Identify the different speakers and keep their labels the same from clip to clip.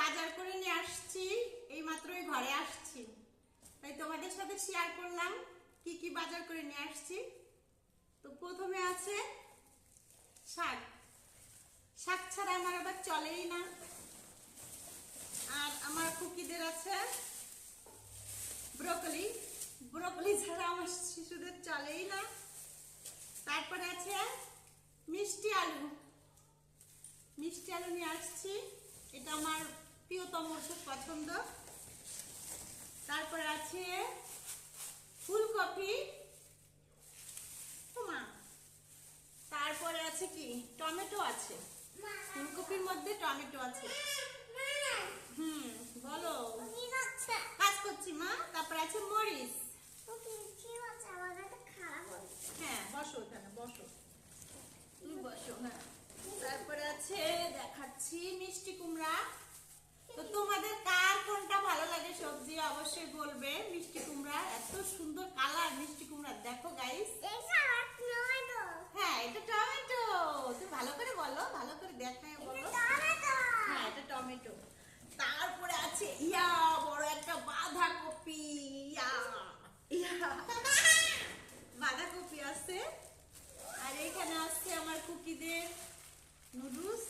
Speaker 1: বাজার করে নিয়ে আসছি, এই মাত্রই ঘরে আসছি, তাই তোমাদের সাথে শেয়ার করলাম কি কি বাজার করে নিয়ে আসছি। তো প্রথমে আছে শাক। শাক ছাড়া আমার আবার চলেই না। আর আমার কুকিদের আছে ব্রোকলি। ব্রোকলি ছাড়া আমার শিশুদের চলেই না। তারপরে আছে মিষ্টি আলু। মিষ্টি আলু নিয়ে আসছি, এটা আমার প্রিয়তম, খুব পছন্দ। তারপরে আছে ফুলকপি। তারপরে আছে কি টমেটো আছে, ফুলকপির মধ্যে টমেটো আছে। বলো, কাজ করছি মা। তারপরে আছে মরিচ। হ্যাঁ বসো, এখানে বসো, তুমি বসো। হ্যাঁ, তারপরে আছে দেখাচ্ছি মিষ্টি কুমড়া। তো তোমাদের কার কোনটা ভালো লাগে সবজি অবশ্যই বলবে। মিষ্টি কুমড়া, এত সুন্দর কালার মিষ্টি কুমড়া, দেখো গাইস। হ্যাঁ এটা টমেটো। তুমি ভালো করে বলো, ভালো করে দেখায় বলো। হ্যাঁ এটা টমেটো। তারপরে আছে বড় একটা বাঁধাকপি। বাঁধাকপি আছে। আর এখানে আছে আমার কুকিদের নুডলস।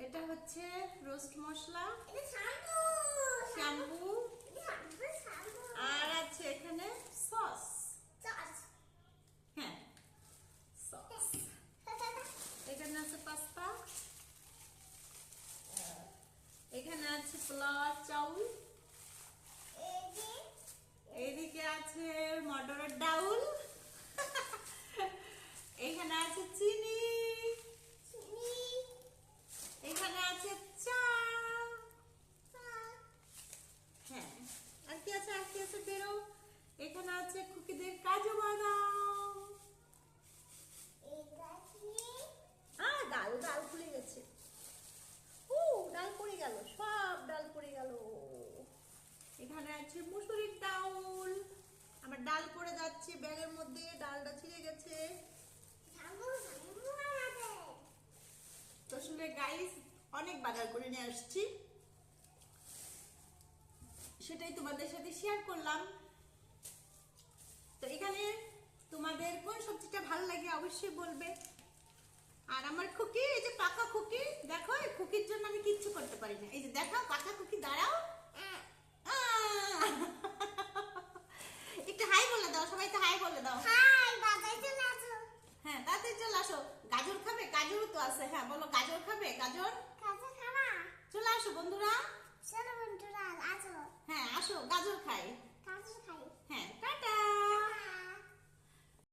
Speaker 1: এটা হচ্ছে রোস্ট মশলা, শ্যাম্পু। আর আছে এখানে সস। হ্যাঁ সস। এখানে আছে পাস্তা। এখানে আছে পোলাও চাউল। এইদিকে আছে মটরের ডাউল। এখানে আছে চিনি। এখানে আছে চা। হ্যাঁ, আর কি আছে, আর কি আছে বেরো। এখানে আছে কুকিদের কাজু বাদাম। ডাল ডাল ভুলে গেছে। ডাল পড়ে গেল, সব ডাল পড়ে গেল। এখানে আছে মুসুরির ডাউল। আমার ডাল পড়ে যাচ্ছে ব্যাগের মধ্যে, ডালটা ছিঁড়ে গেছে। তো আসলে গাইস অনেক বাজার করে নিয়ে আসছি, সেটাই তোমাদের সাথে শেয়ার করলাম। তো এখানে তোমাদের কোন সবজিটা ভালো লাগে অবশ্যই বলবে। আর আমার খুকি, এই যে পাকা খুকি, দেখো এই খুকির জন্য আমি কিচ্ছু করতে পারি না। এই যে দেখো পাকা খুকি, দাঁড়াও, একটু হাই বলে দাও, সবাইকে হাই বলে দাও। হ্যাঁ তাড়াতাড়ি চলে আসো। গাজর খাবে? গাজরও তো আছে। হ্যাঁ বলো, গাজর খাবে? গাজর চলে আসো বন্ধুরা। হ্যাঁ আসো, গাজর খাই।